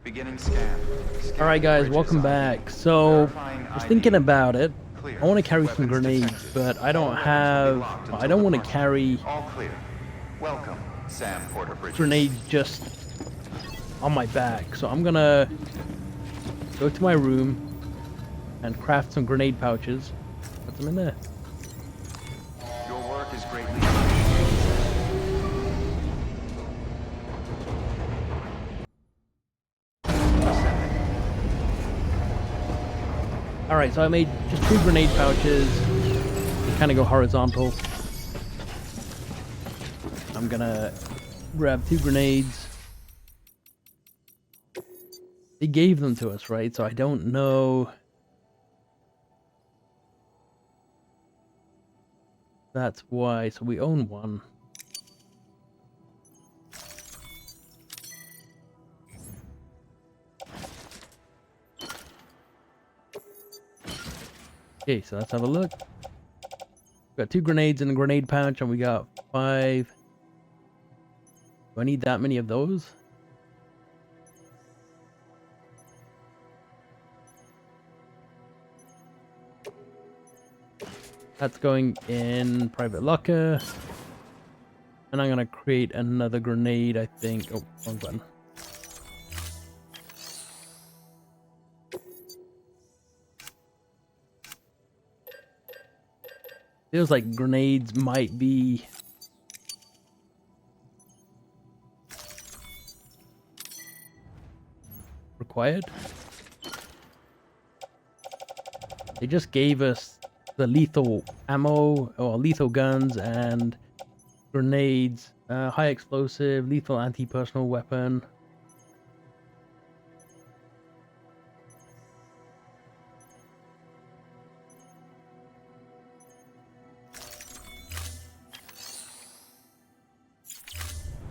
Beginning scan. Alright guys, welcome back. So, I was thinking about it. I want to carry some grenades, but I don't have... I don't want to carry All clear. Welcome, Sam Porter Bridges. grenades just on my back. So I'm gonna go to my room and craft some grenade pouches. Put them in there. Your work is greatly appreciated. Alright, so I made just 2 grenade pouches. They kind of go horizontal. I'm gonna grab 2 grenades. They gave them to us, right? So I don't know. That's why. So we own one. Okay, so let's have a look. We got 2 grenades in a grenade pouch, and we got 5. Do I need that many of those? That's going in private locker. And I'm gonna create another grenade, I think. Oh, wrong button. Feels like grenades might be required. They just gave us the lethal ammo, or lethal guns, and grenades, high explosive, lethal anti-personal weapon.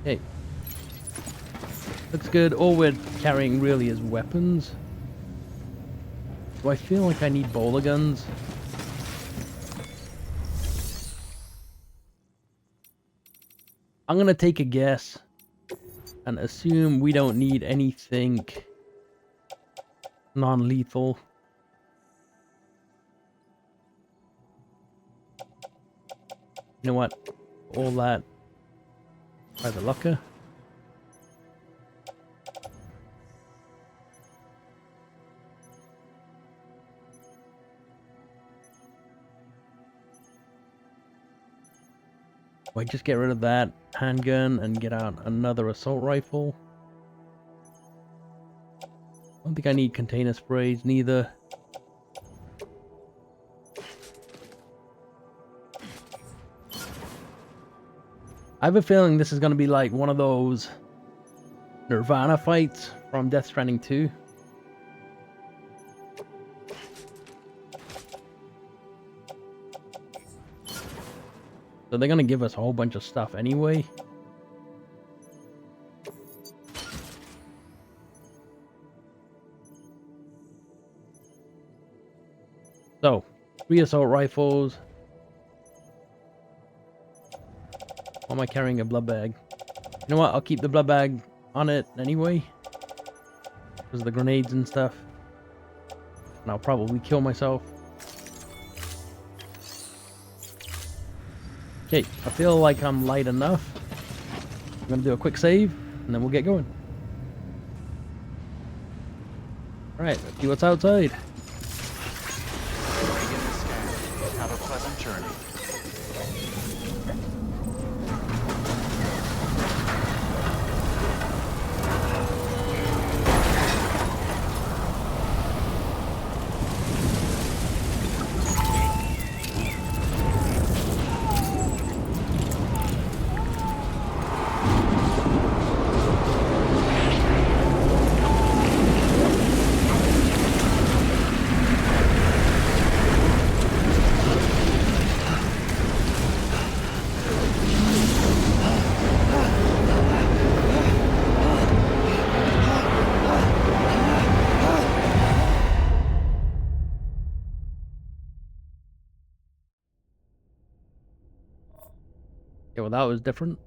Hey, looks good. All we're carrying really is weapons. Do I feel like I need bowler guns? I'm gonna take a guess and assume we don't need anything non-lethal. You know what? All that by the locker. I just get rid of that handgun and get out another assault rifle. I don't think I need container sprays, neither. I have a feeling this is going to be like one of those Nirvana fights from Death Stranding 2. So they're going to give us a whole bunch of stuff anyway. So, 3 assault rifles. Why am I carrying a blood bag? You know what? I'll keep the blood bag on it anyway. Because of the grenades and stuff. And I'll probably kill myself. Okay, I feel like I'm light enough. I'm gonna do a quick save, and then we'll get going. Alright, let's see what's outside. Begin the scan. Have a pleasant journey. Yeah, well, that was different.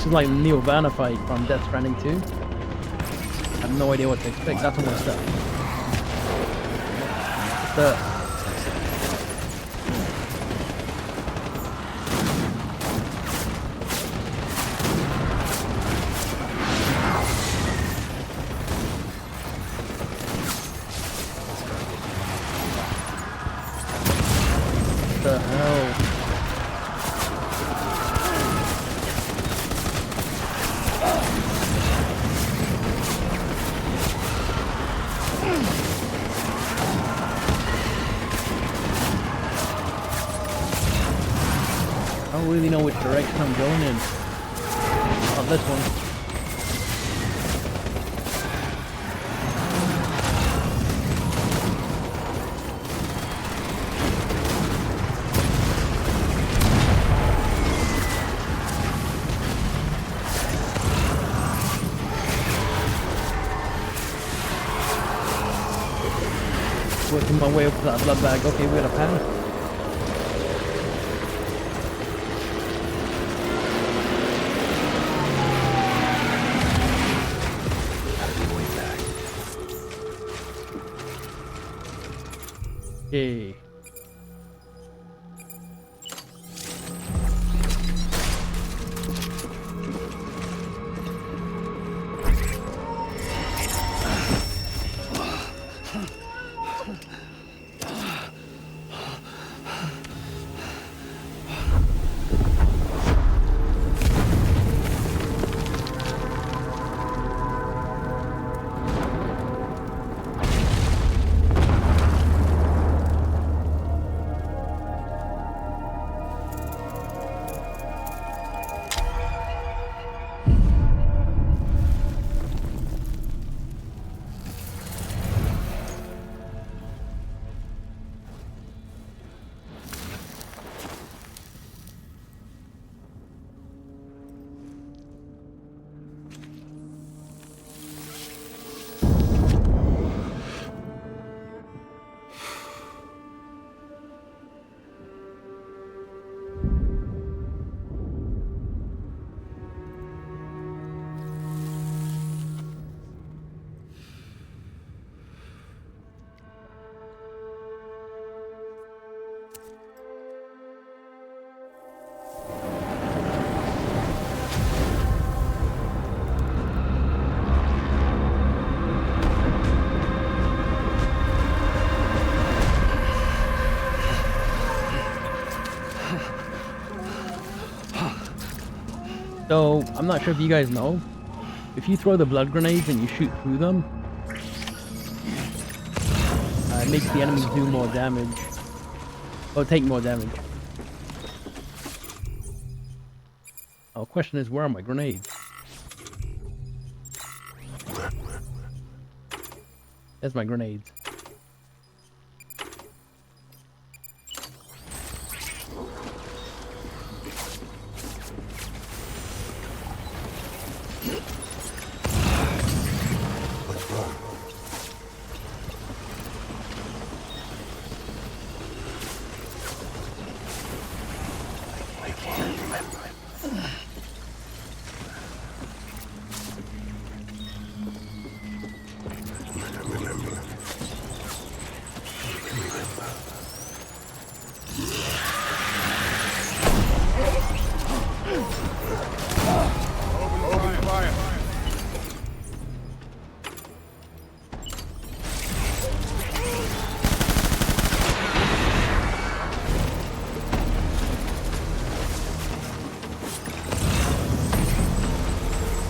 this is like Nirvana fight from Death Stranding 2. I have no idea what to expect. That's almost stuff. What the hell? I don't really know which direction I'm going in. Oh, this one. Working my way up to that blood bag. Okay, we got a path. Okay. So, I'm not sure if you guys know, if you throw the blood grenades and you shoot through them, it makes the enemies do more damage. Or take more damage. Oh, question is, where are my grenades? There's my grenades.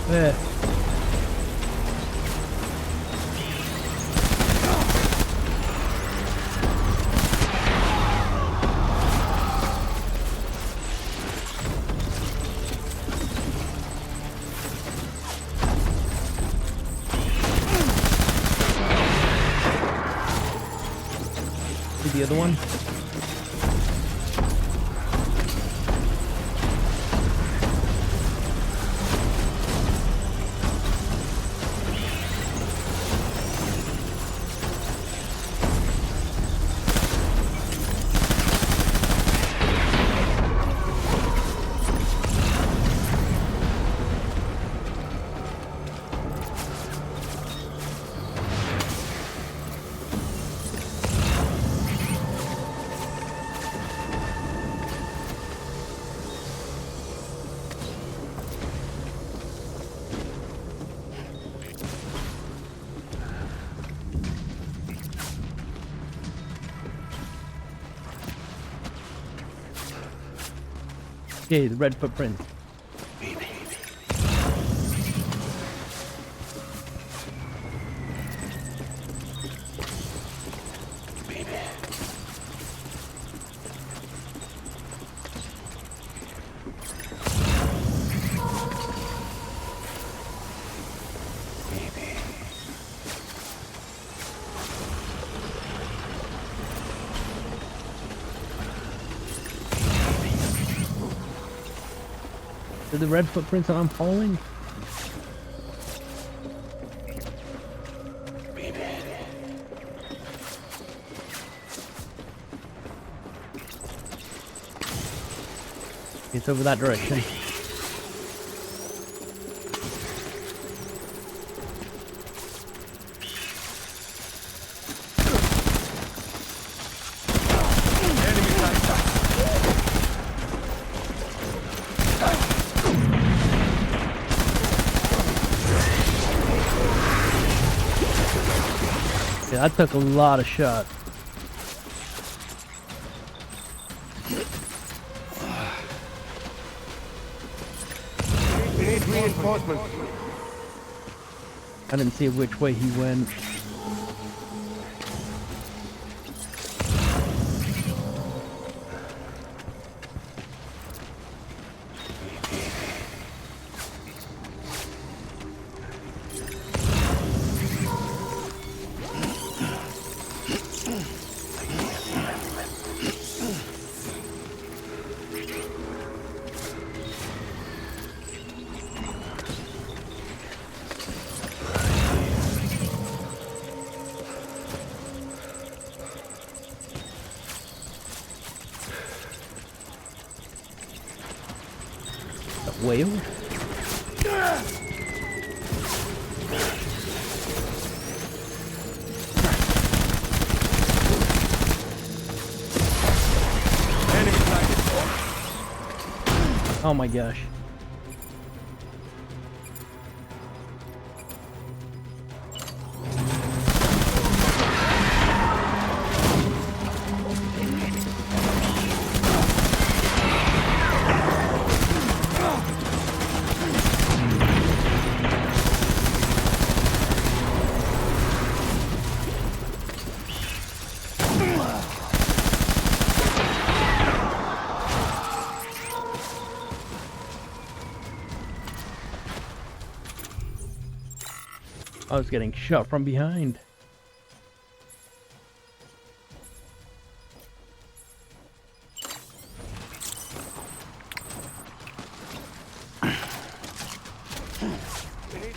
Yeah. See the other one? Okay, the red footprint. Are the red footprints that I'm following? It's over that direction. Yeah, that took a lot of shots. We need reinforcements. I didn't see which way he went. Whale? Oh my gosh. I was getting shot from behind.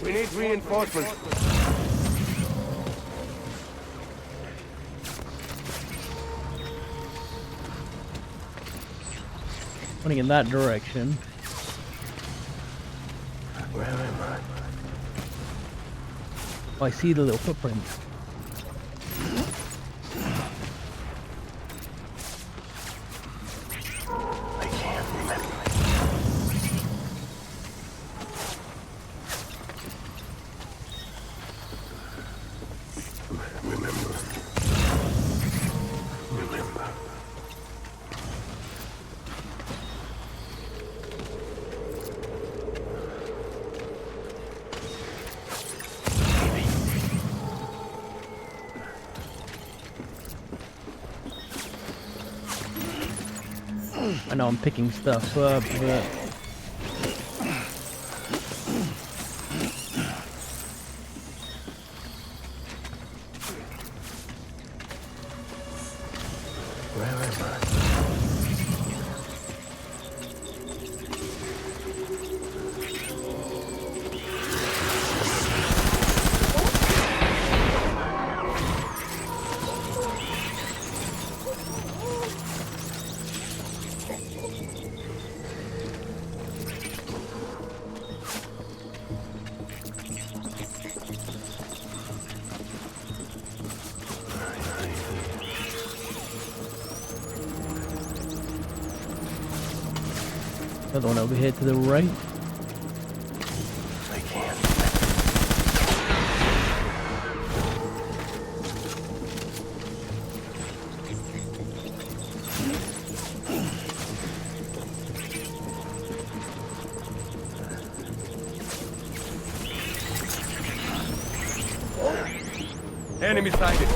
We need reinforcements. Running in that direction. Where am I? Oh, I see the little footprints. I can't remember. Remember. I know I'm picking stuff up, but Where am I? another one over here to the right. I can't. Enemy sighted.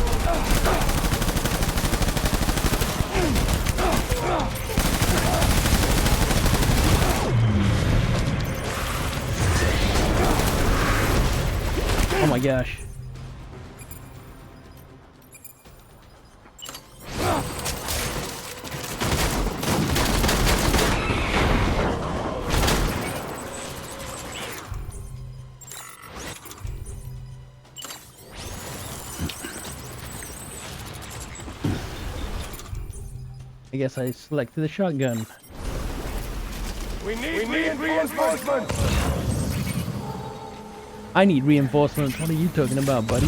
Oh my gosh. I guess I selected the shotgun. We need reinforcements. I need reinforcements. What are you talking about, buddy?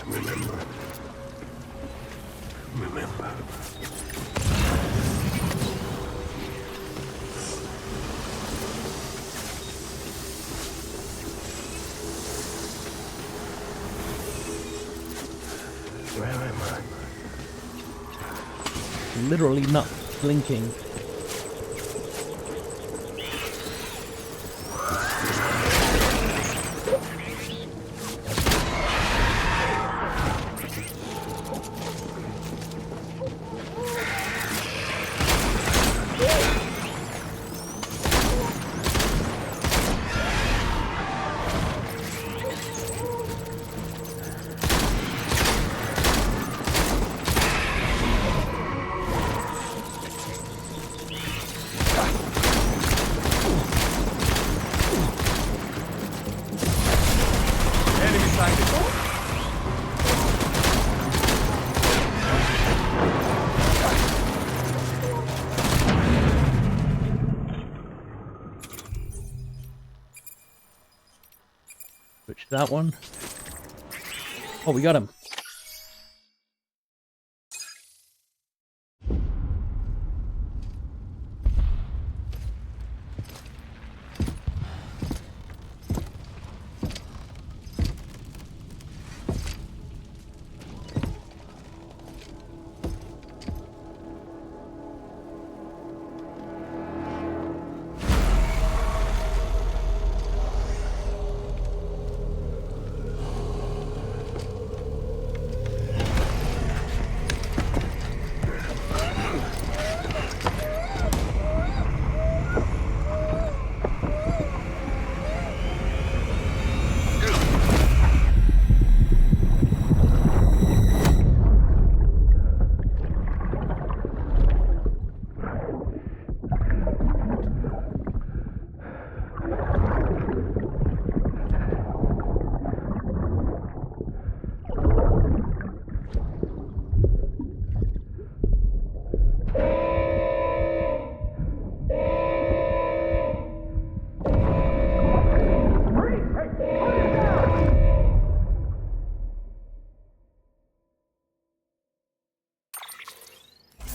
Remember. Remember. Where am I? Literally not blinking. Enemy sighted. Switch to that one. Oh, we got him.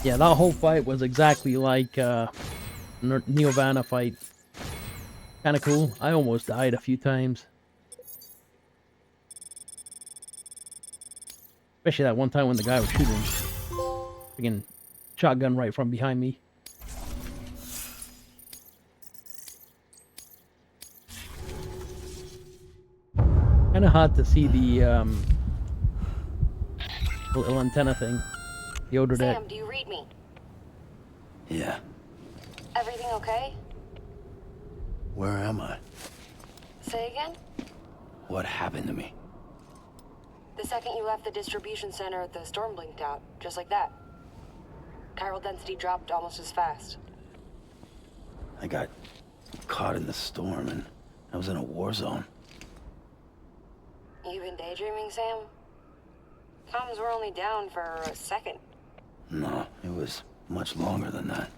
Yeah, that whole fight was exactly like Neovana fight. Kind of cool. I almost died a few times. Especially that one time when the guy was shooting. Freaking shotgun right from behind me. Kind of hard to see the little antenna thing. The odor deck. Sam, do you read me? Yeah. Everything okay? Where am I? Say again? What happened to me? The second you left the distribution center, the storm blinked out, just like that. Chiral density dropped almost as fast. I got caught in the storm and I was in a war zone. You been daydreaming, Sam? Comms were only down for a second. No, it was much longer than that.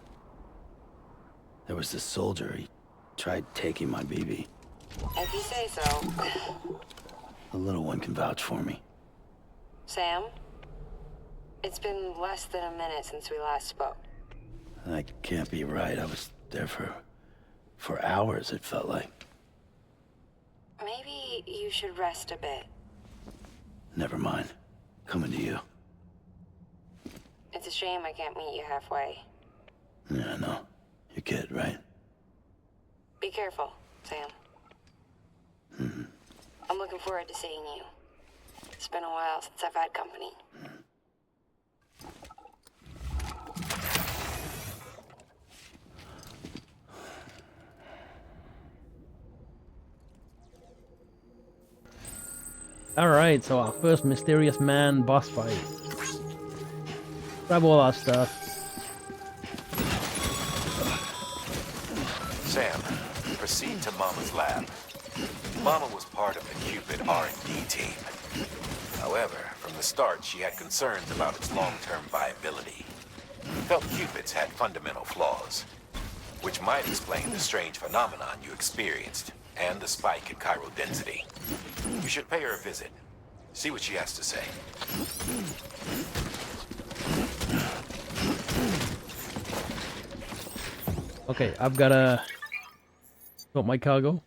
There was this soldier, he tried taking my BB. If you say so. The little one can vouch for me. Sam? It's been less than a minute since we last spoke. That can't be right. I was there for hours, it felt like. Maybe you should rest a bit. Never mind. Coming to you. It's a shame I can't meet you halfway. Yeah, I know. Your kid, right? Be careful. Sam. I'm looking forward to seeing you. It's been a while since I've had company. Alright, so our first mysterious man boss fight. Grab all our stuff. Sam, proceed to Mama's lab. Mama was part of the Cupid R&D team. However, from the start, she had concerns about its long-term viability. Felt Cupids had fundamental flaws, which might explain the strange phenomenon you experienced and the spike in chiral density. You should pay her a visit. See what she has to say. Okay, I've gotta sort my cargo.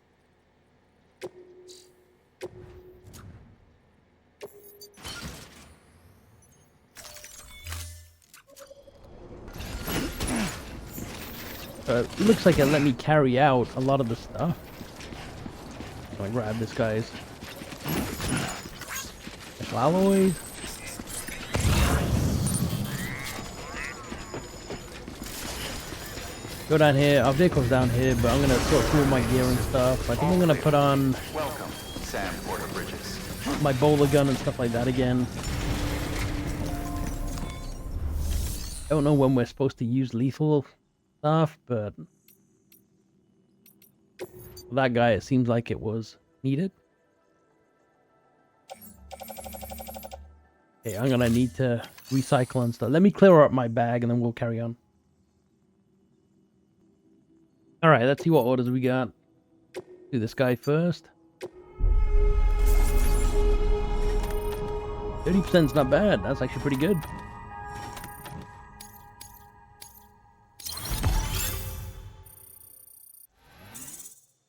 It looks like it let me carry out a lot of the stuff. I'm gonna grab this guy's special alloys. Go down here. Our vehicle's down here, but I'm gonna sort through my gear and stuff. I think I'm gonna put on Welcome, Sam Porter Bridges. my bowler gun and stuff like that again. I don't know when we're supposed to use lethal stuff, but for that guy, it seems like it was needed. Okay, I'm gonna need to recycle and stuff. Let me clear up my bag and then we'll carry on. Alright, let's see what orders we got. Do this guy first. 30%'s not bad. That's actually pretty good.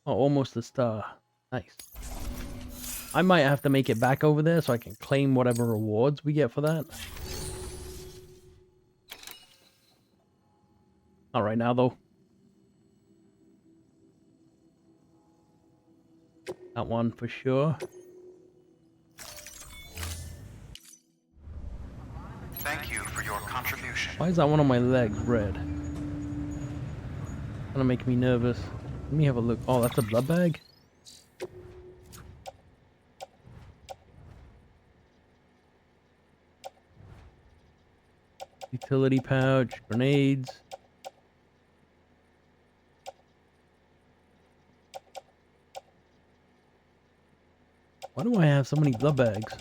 Oh, almost a star. Nice. I might have to make it back over there so I can claim whatever rewards we get for that. Not right now, though. That one for sure. Thank you for your contribution. Why is that one on my leg red? Gonna make me nervous. Let me have a look. Oh, that's a blood bag? Utility pouch, grenades. Why do I have so many blood bags?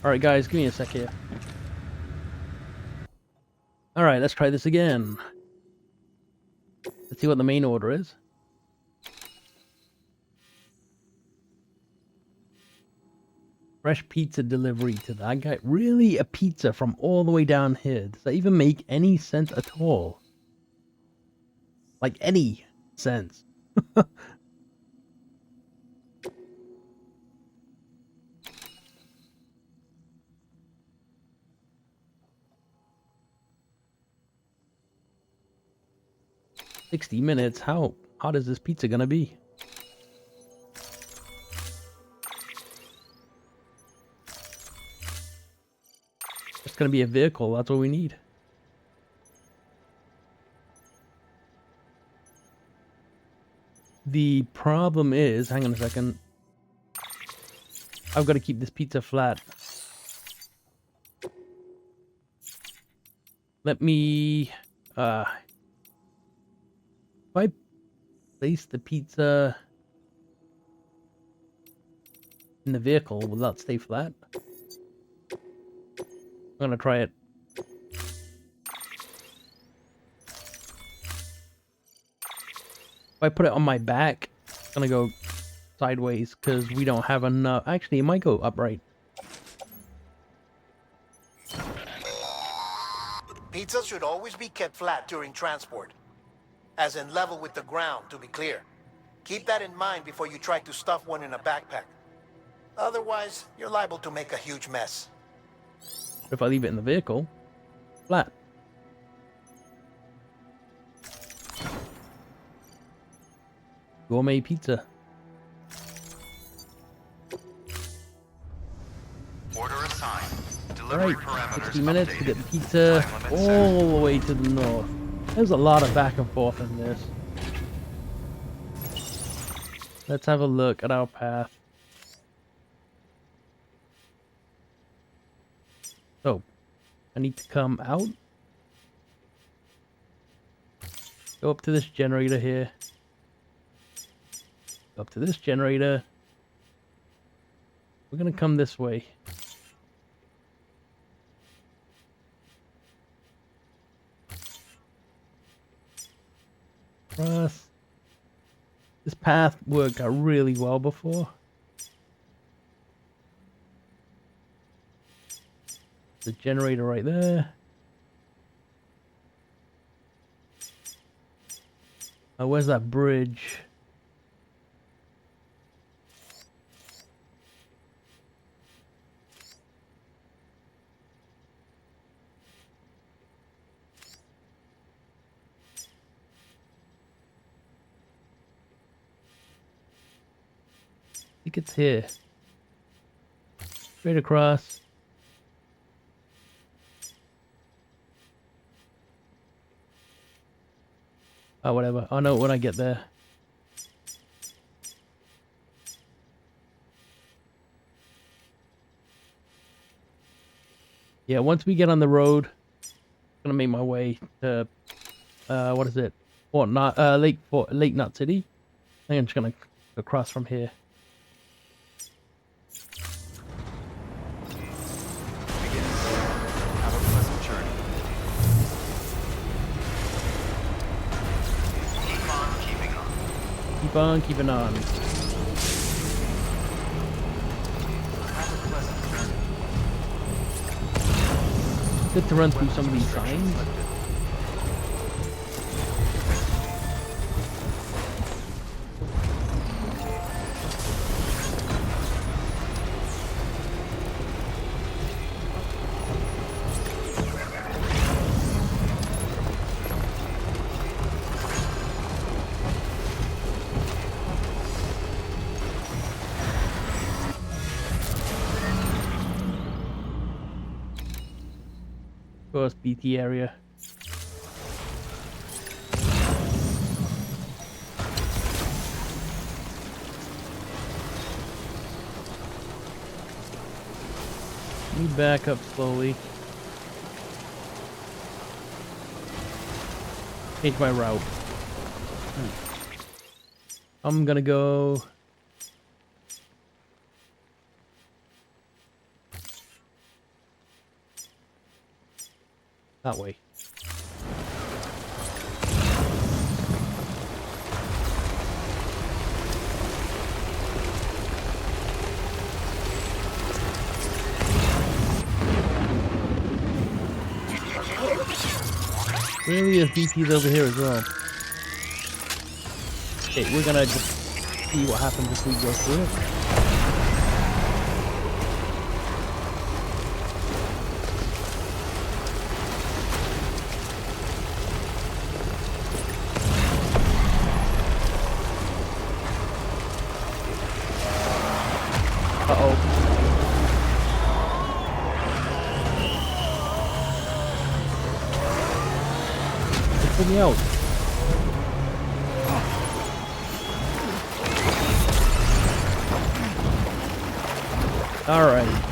Alright guys, give me a sec here. Alright, let's try this again. Let's see what the main order is. Fresh pizza delivery to that guy. Really? A pizza from all the way down here? Does that even make any sense at all? Like, any sense? $60 minutes? How hot is this pizza gonna be? It's gonna be a vehicle, that's what we need. The problem is, hang on a second. I've got to keep this pizza flat. Let me, if I place the pizza in the vehicle, will that stay flat? I'm gonna try it. If I put it on my back, it's gonna go sideways because we don't have enough. Actually, it might go upright. Pizza should always be kept flat during transport, as in level with the ground, to be clear. Keep that in mind before you try to stuff one in a backpack. Otherwise, you're liable to make a huge mess. If I leave it in the vehicle, flat. Gourmet pizza. Order assigned. Delivery Alright, parameters 60 minutes to updated. get the pizza Time limit set. all the way to the north. There's a lot of back and forth in this. Let's have a look at our path. So, I need to come out. Go up to this generator here. Go up to this generator. We're gonna come this way. Cross. This path worked out really well before. The generator right there. Oh, where's that bridge? I think it's here. Straight across. Oh, whatever. I'll know when I get there. Yeah, once we get on the road, I'm gonna make my way to what is it? Lake Knot City. I think I'm just gonna go across from here. Have a pleasant journey. Keep on keeping on. Keep on keeping on. Have a pleasant journey. Good to run through some of these signs. Of course, BT area. Let me back up slowly. Change my route. I'm gonna go that way. Really, there's BTs over here as well. Okay, we're gonna just see what happens if we go through it. Uh-oh. Put me out. All right.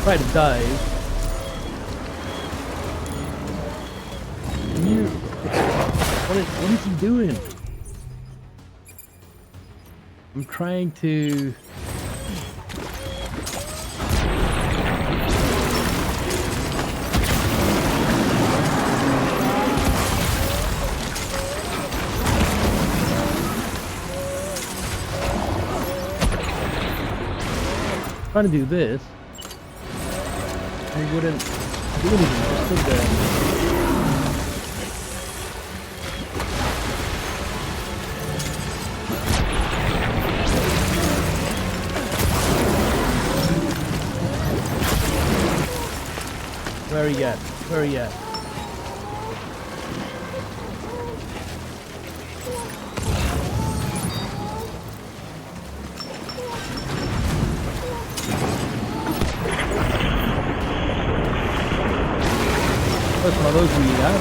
Try to dive. What is he doing? I'm trying to... trying to do this. I wouldn't do anything, just stood there. Where are you at? Where are you at? First one of those we got.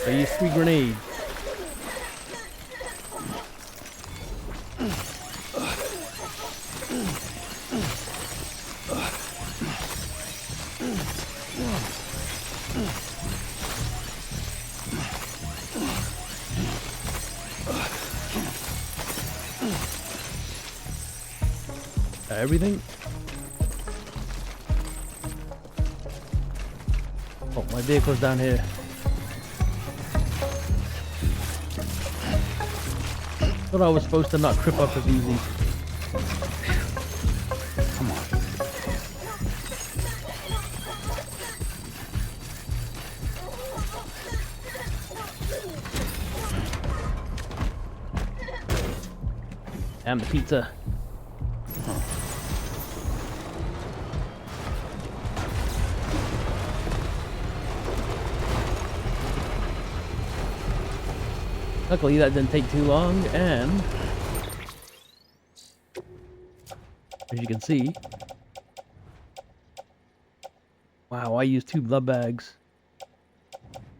I use 3 grenades. Everything? Oh, my vehicle's down here. Thought I was supposed to not trip up as easy. Come on. Damn the pizza. Luckily that didn't take too long, and as you can see, wow, I used 2 blood bags.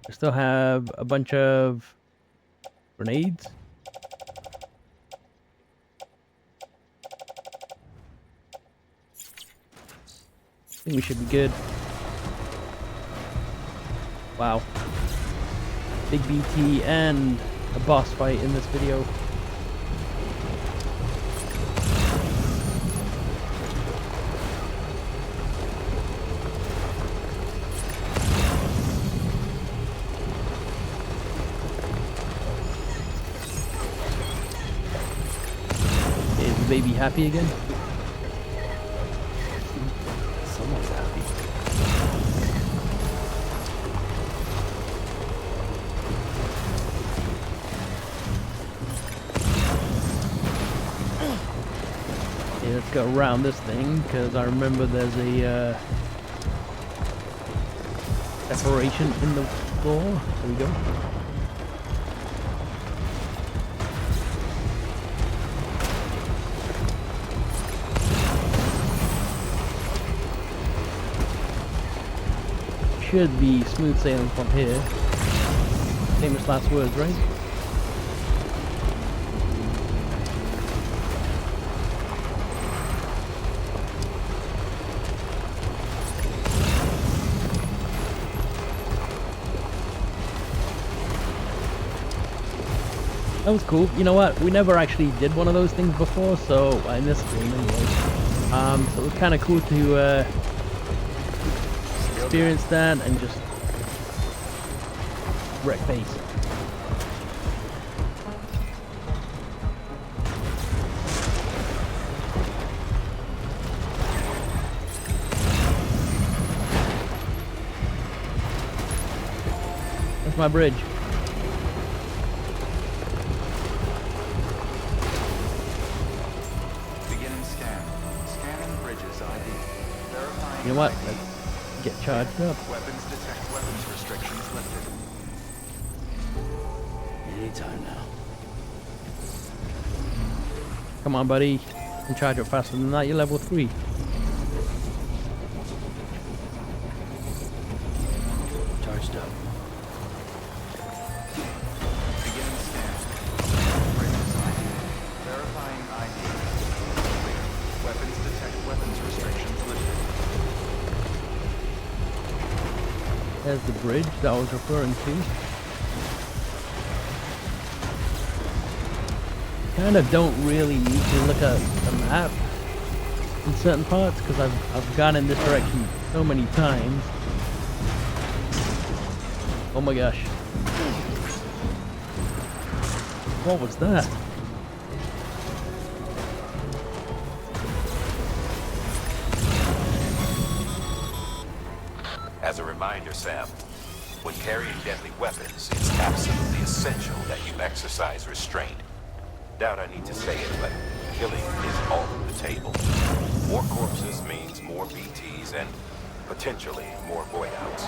I still have a bunch of grenades. I think we should be good. Wow. Big BT and a boss fight in this video. Is the baby happy again? Someone's happy. Okay, let's go around this thing, because I remember there's a separation in the floor. There we go. Should be smooth sailing from here. Famous last words, right? That was cool. You know what? We never actually did one of those things before, so in this game anyway. So it was kind of cool to experience that and just wreck face. That's my bridge. Beginning scan. Scanning bridges ID. Verifying. You know what? ID. Let's get charged up. Weapons detect weapons restrictions lifted. Anytime now. Come on, buddy. You can charge up faster than that. You're level 3. Understood. Beginning scan. Bridges ID. Verifying ID. Clear. Weapons detect weapons restrictions lifted. There's the bridge that I was referring to. Kind of don't really need to look at the map in certain parts because I've gone in this direction so many times. Oh my gosh. What was that? As a reminder, Sam, when carrying deadly weapons, it's absolutely essential that you exercise restraint. Doubt I need to say it, but killing is off the table. More corpses means more BTs and potentially more void-outs.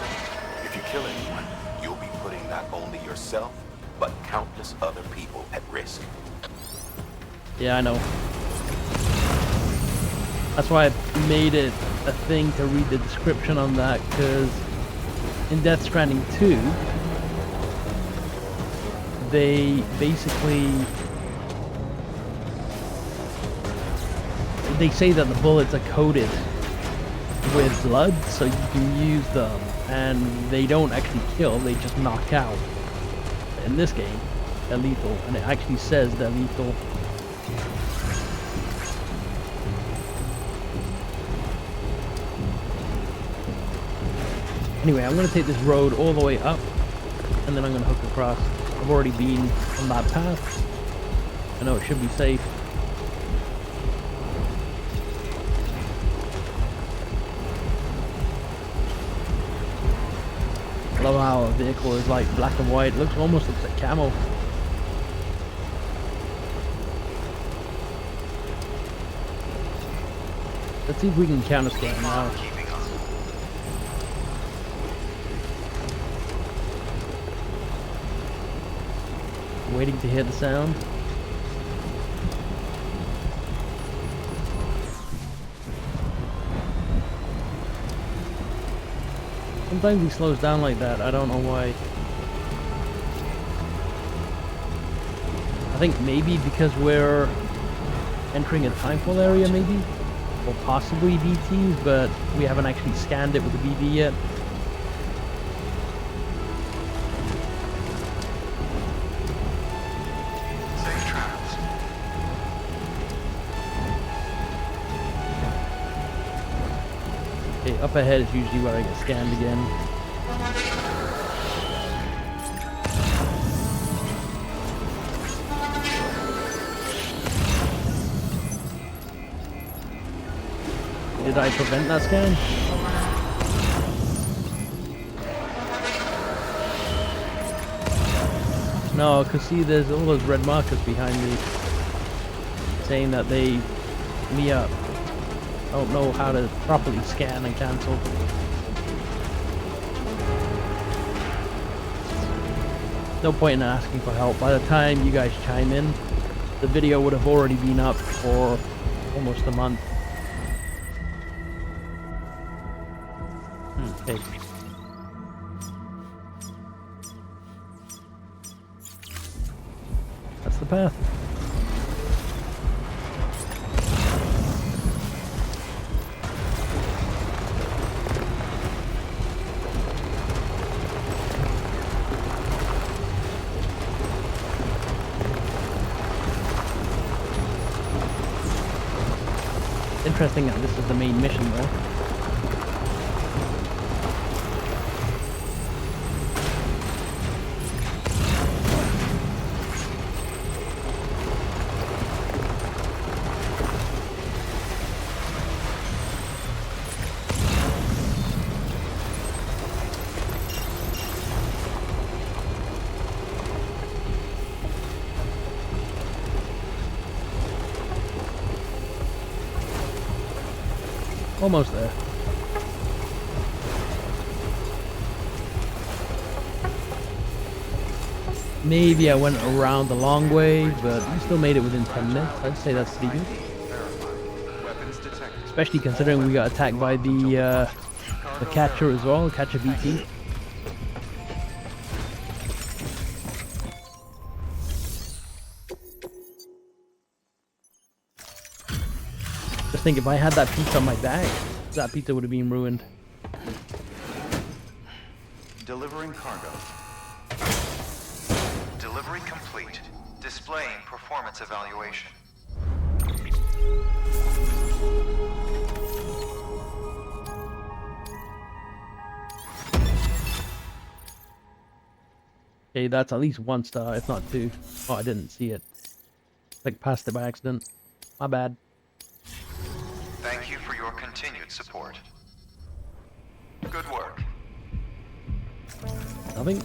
If you kill anyone, you'll be putting not only yourself, but countless other people at risk. Yeah, I know. That's why I made it a thing to read the description on that, because in Death Stranding 2, they basically... They say that the bullets are coated with blood, so you can use them, and they don't actually kill, they just knock out. In this game, they're lethal, and it actually says they're lethal. Anyway, I'm going to take this road all the way up, and then I'm going to hook across. I've already been on that path. I know it should be safe. I love how a vehicle is like black and white. It almost looks like camo. Let's see if we can counter scan now. Waiting to hear the sound. Sometimes he slows down like that, I don't know why. I think maybe because we're entering a timefall area maybe? Or possibly BTs, but we haven't actually scanned it with the BD yet. Safe travels. Okay, up ahead is usually where I get scanned again. Did I prevent that scan? No, because see, there's all those red markers behind me saying that they me up. I don't know how to properly scan and cancel. No point in asking for help. By the time you guys chime in, the video would have already been up for almost a month. Okay. That's the path. Interesting that this is the main mission though. Almost there. Maybe I went around the long way, but we still made it within 10 minutes. I'd say that's pretty good. Weapons detected. Especially considering we got attacked by the catcher as well, catcher BT. Just think, if I had that pizza on my back, that pizza would have been ruined. Delivering cargo. Delivery complete. Displaying performance evaluation. Okay, that's at least 1 star, if not 2. Oh, I didn't see it. Like, passed it by accident. My bad. Thank you for your continued support. Good work. Nothing?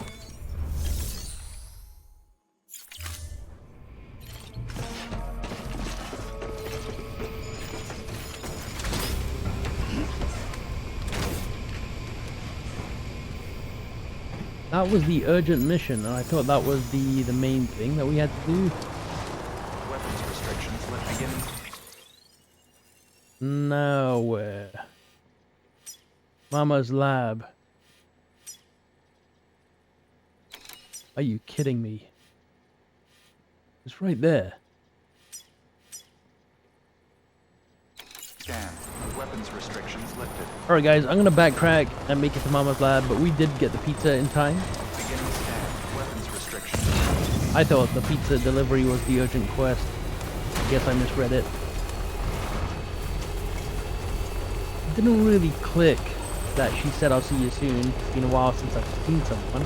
That was the urgent mission, and I thought that was the main thing that we had to do. Weapons restrictions let begin. Nowhere. Mama's lab. Are you kidding me? It's right there. Scan. Weapons restrictions lifted. Alright guys, I'm gonna backtrack and make it to Mama's lab, but we did get the pizza in time. Beginning scan. Weapons restrictions. I thought the pizza delivery was the urgent quest. I guess I misread it. It didn't really click that she said I'll see you soon. It's been a while since I've seen someone.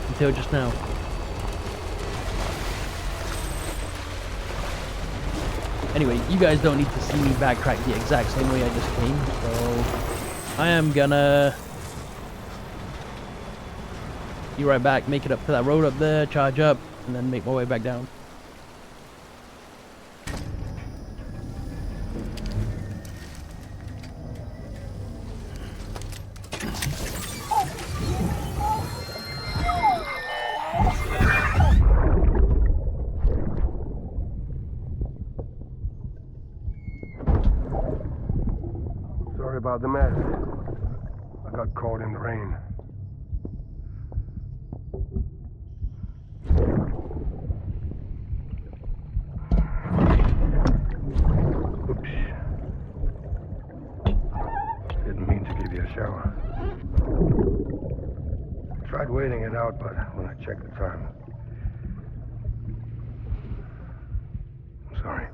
Until just now. Anyway, you guys don't need to see me backtrack the exact same way I just came, so I am gonna be right back, make it up to that road up there, charge up, and then make my way back down. Sorry about the mess. I got caught in the rain. Oops. Didn't mean to give you a shower. Tried waiting it out, but when I checked the time... I'm sorry.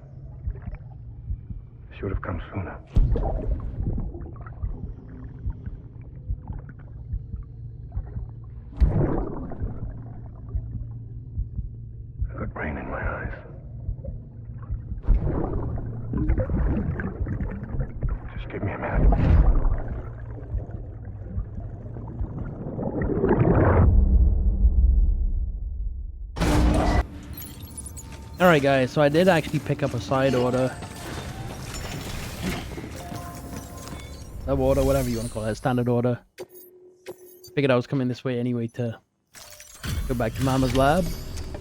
Should have come sooner. I got rain in my eyes. Just give me a minute. Alright guys, so I did actually pick up a side order. Sub order, whatever you want to call it, standard order. Figured I was coming this way anyway to go back to Mama's lab.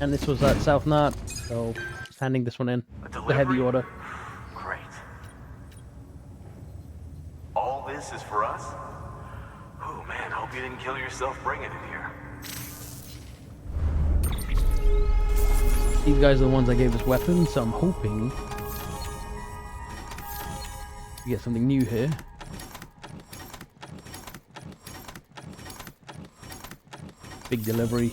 And this was at South Knot, so just handing this one in. The heavy order. Great. All this is for us? Oh man, hope you didn't kill yourself bringing it here. These guys are the ones I gave us weapons, so I'm hoping we get something new here. Big delivery.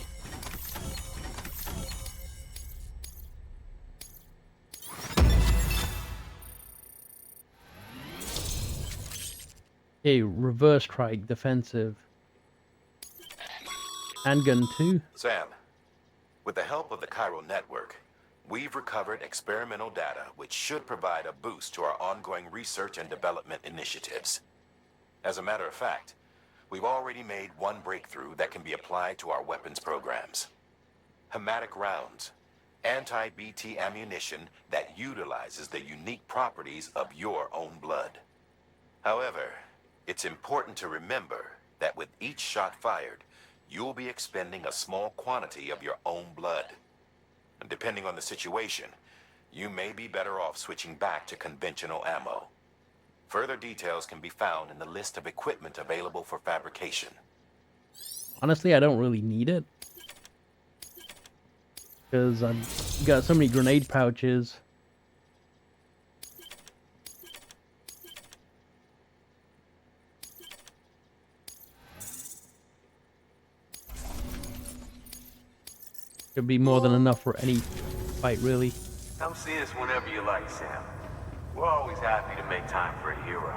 Okay, reverse strike, defensive. Handgun 2. Sam, with the help of the Chiral network, we've recovered experimental data which should provide a boost to our ongoing research and development initiatives. As a matter of fact, we've already made one breakthrough that can be applied to our weapons programs. Hematic rounds, anti-BT ammunition that utilizes the unique properties of your own blood. However, it's important to remember that with each shot fired, you'll be expending a small quantity of your own blood. And depending on the situation, you may be better off switching back to conventional ammo. Further details can be found in the list of equipment available for fabrication. Honestly, I don't really need it. because I've got so many grenade pouches. Should be more than enough for any fight, really. Come see us whenever you like, Sam. We're always happy to make time for a hero.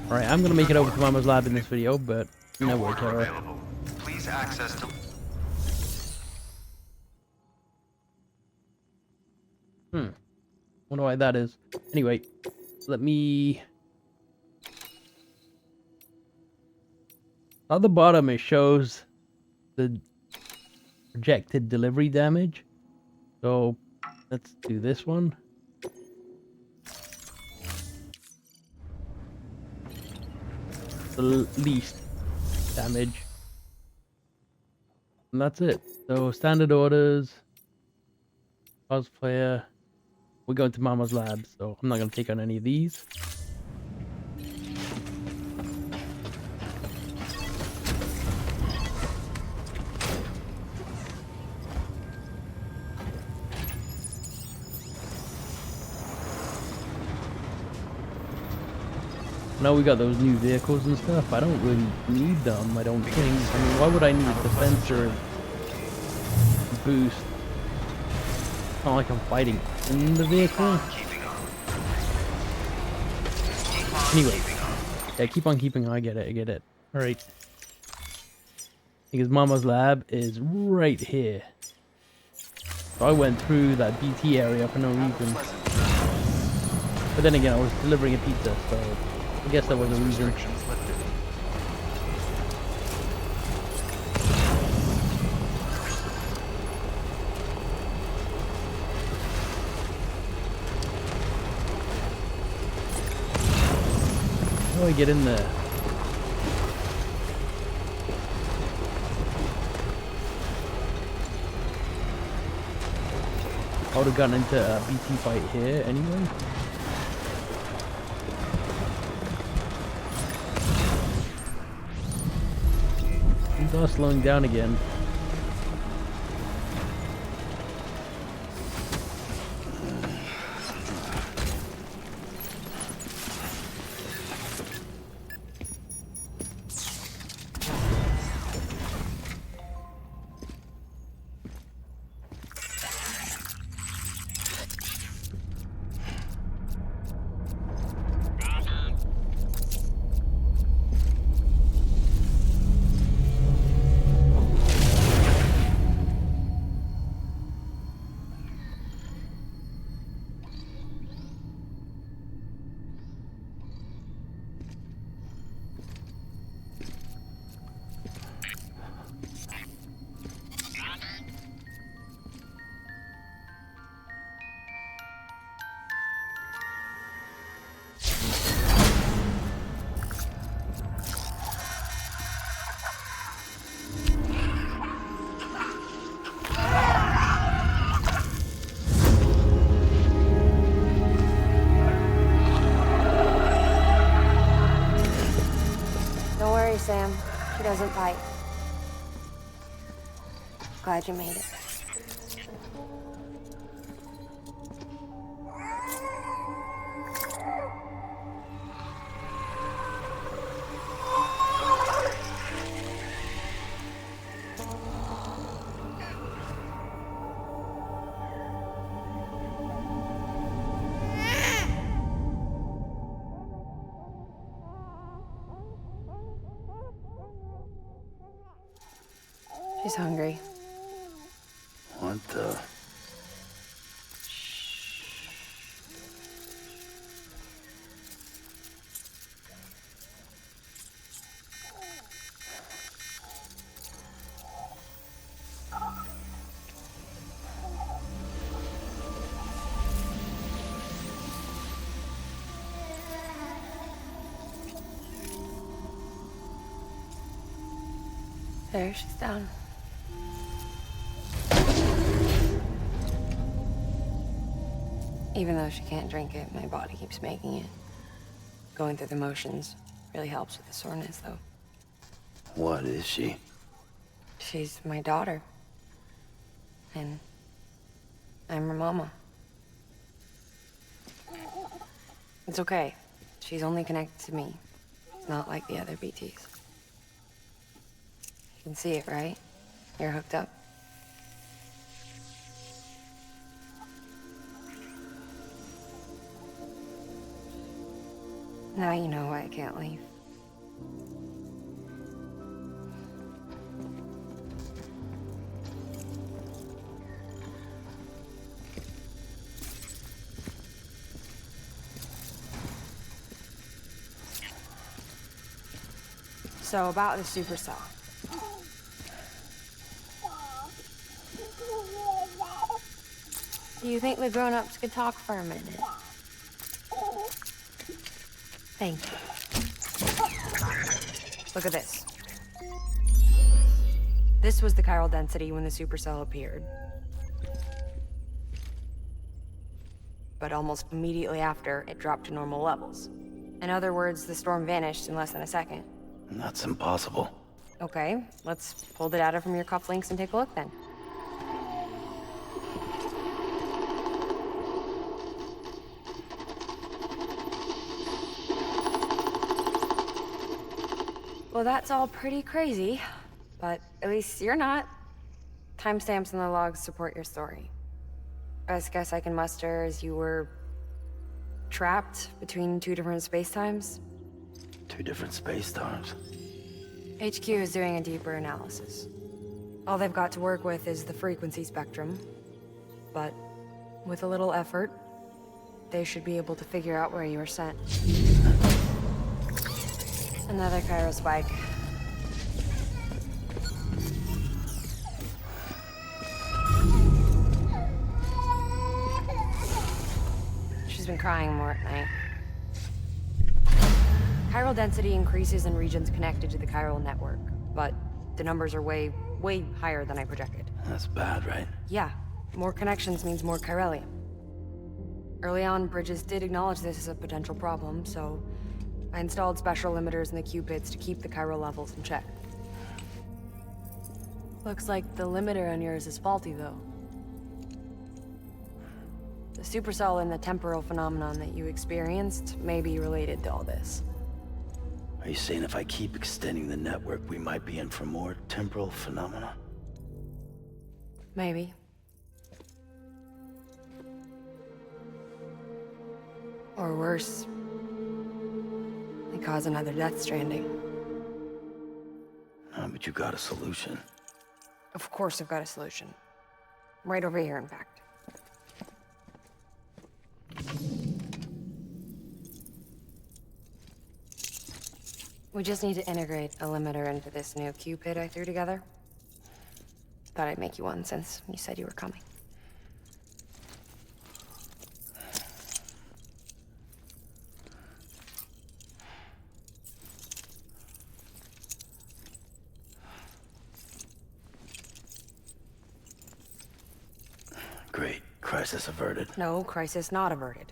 Alright, I'm gonna make it over to Mama's lab in this video, but No no way, order Tara. available. Please access the... Wonder why that is. Anyway, let me... At the bottom it shows the projected delivery damage. So let's do this one. The least damage. And that's it. So standard orders, cosplayer. We're going to Mama's lab, so I'm not going to take on any of these. Now we got those new vehicles and stuff. I don't really need them, I don't think. I mean, why would I need defensor boost? It's not like I'm fighting in the vehicle. Anyway, yeah, keep on keeping on. I get it. Alright. Because Mama's lab is right here. So I went through that BT area for no reason. But then again, I was delivering a pizza, so I guess that was a reason. How do I get in there? I would have gotten into a BT fight here anyway. Things are slowing down again. Sam. She doesn't fight. Glad you made it. She's hungry. What the? There, she's down. Even though she can't drink it, my body keeps making it. Going through the motions really helps with the soreness, though. What is she? She's my daughter. And I'm her mama. It's okay. She's only connected to me. Not like the other BTs. You can see it, right? You're hooked up. Now you know why I can't leave. So about the supercell. Do you think the grown-ups could talk for a minute? Thank you. Look at this. This was the chiral density when the supercell appeared. But almost immediately after, it dropped to normal levels. In other words, the storm vanished in less than a second. That's impossible. Okay, let's pull the data from your cufflinks and take a look then. Well, that's all pretty crazy, but at least you're not. Timestamps in the logs support your story. Best guess I can muster is you were trapped between two different spacetimes. Two different space-times. HQ is doing a deeper analysis. All they've got to work with is the frequency spectrum, but with a little effort, they should be able to figure out where you were sent. Another chiral spike. She's been crying more at night. Chiral density increases in regions connected to the chiral network, but the numbers are way higher than I projected. That's bad, right? Yeah, more connections means more chiralium. Early on, Bridges did acknowledge this as a potential problem, so I installed special limiters in the cupids to keep the chiral levels in check. Looks like the limiter on yours is faulty, though. The supercell and the temporal phenomenon that you experienced may be related to all this. Are you saying if I keep extending the network, we might be in for more temporal phenomena? Maybe. Or worse, they cause another death stranding. No, but you got a solution. Of course I've got a solution. Right over here, in fact. We just need to integrate a limiter into this new Cupid I threw together. Thought I'd make you one since you said you were coming. Great. Crisis averted. No, crisis not averted.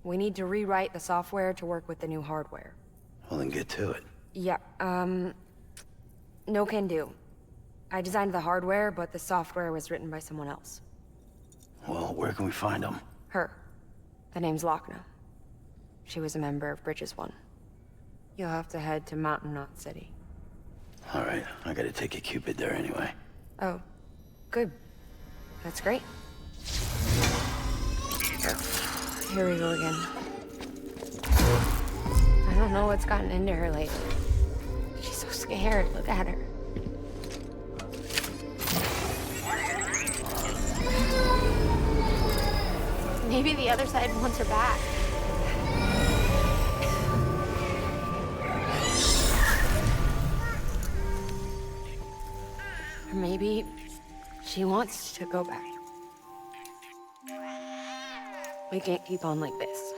We need to rewrite the software to work with the new hardware. Well, then get to it. Yeah, no can do. I designed the hardware, but the software was written by someone else. Well, where can we find them? Her. The name's Lochna. She was a member of Bridges 1. You'll have to head to Mountain Knot City. All right, I gotta take a Cupid there anyway. Oh, good. That's great. Here we go again. I don't know what's gotten into her lately. She's so scared. Look at her. Maybe the other side wants her back. Or maybe she wants to go back. We can't keep on like this.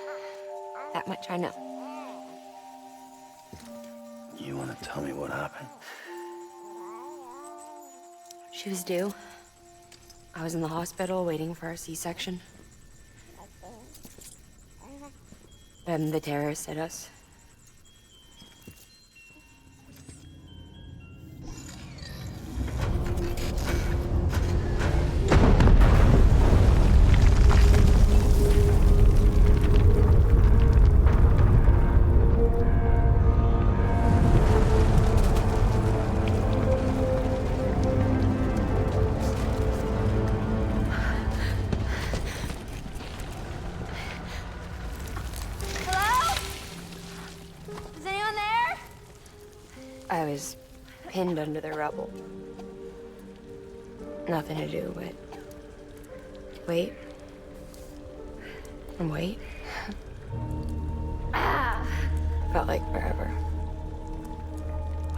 That much I know. You wanna tell me what happened? She was due. I was in the hospital waiting for a C-section. Then the terrorists hit us. pinned under the rubble. Nothing to do but wait and wait. Felt like forever.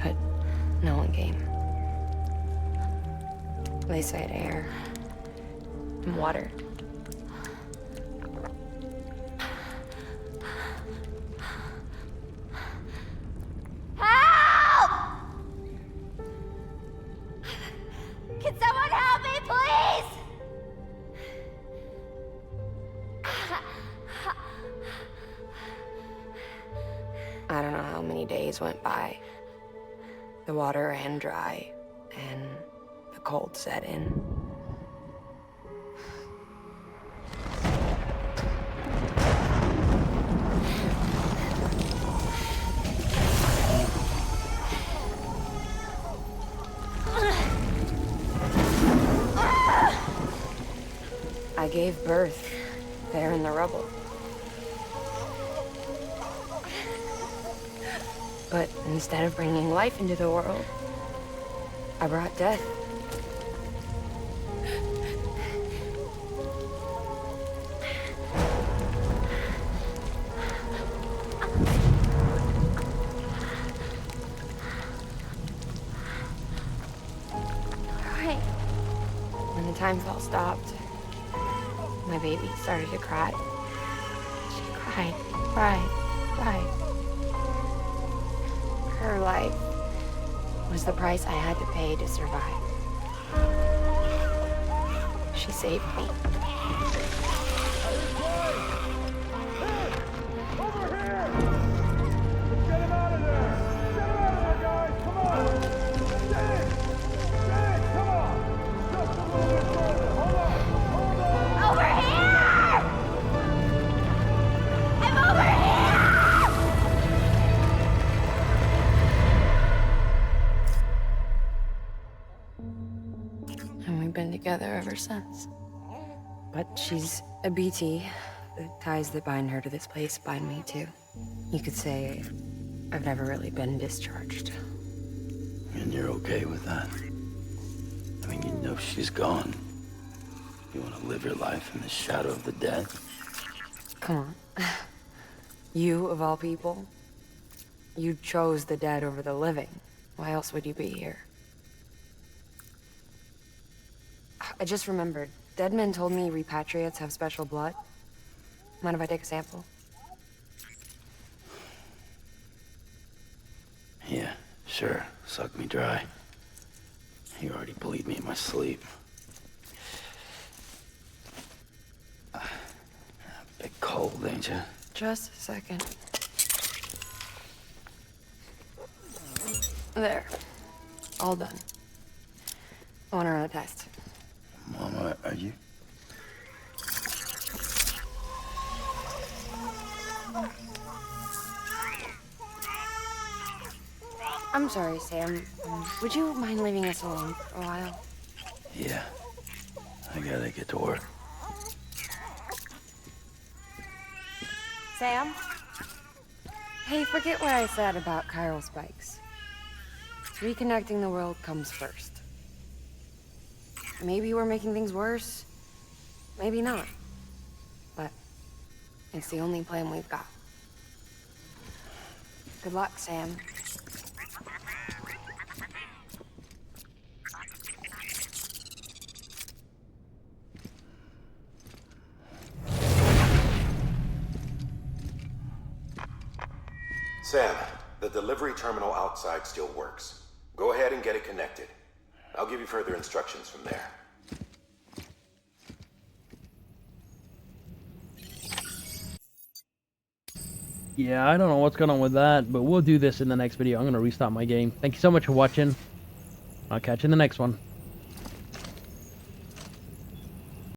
But no one came. They said air and water. Help! Can someone help me, please? I don't know how many days went by. The water ran dry, and the cold set in. I gave birth there in the rubble. But instead of bringing life into the world, I brought death. Right. When the time fell stopped, my baby started to cry. She cried, cried, cried. Her life was the price I had to pay to survive. She saved me. Over here! I'm over here! And we've been together ever since. But she's a BT. The ties that bind her to this place bind me too. You could say I've never really been discharged. And you're okay with that? I mean, you know she's gone. You want to live your life in the shadow of the dead? Come on. You, of all people, you chose the dead over the living. Why else would you be here? I just remembered. Dead men told me repatriates have special blood. Mind if I take a sample? Yeah, sure. Suck me dry. You already bleed me in my sleep. Bit cold, ain't you? Just a second. There. All done. I want to run a test. Mama, are you? I'm sorry, Sam. Would you mind leaving us alone for a while? Yeah. I gotta get to work. Sam? Hey, forget what I said about chiral spikes. Reconnecting the world comes first. Maybe we're making things worse. Maybe not. But it's the only plan we've got. Good luck, Sam. Sam, the delivery terminal outside still works. Go ahead and get it connected. I'll give you further instructions from there. Yeah, I don't know what's going on with that, but we'll do this in the next video. I'm going to restart my game. Thank you so much for watching. I'll catch you in the next one.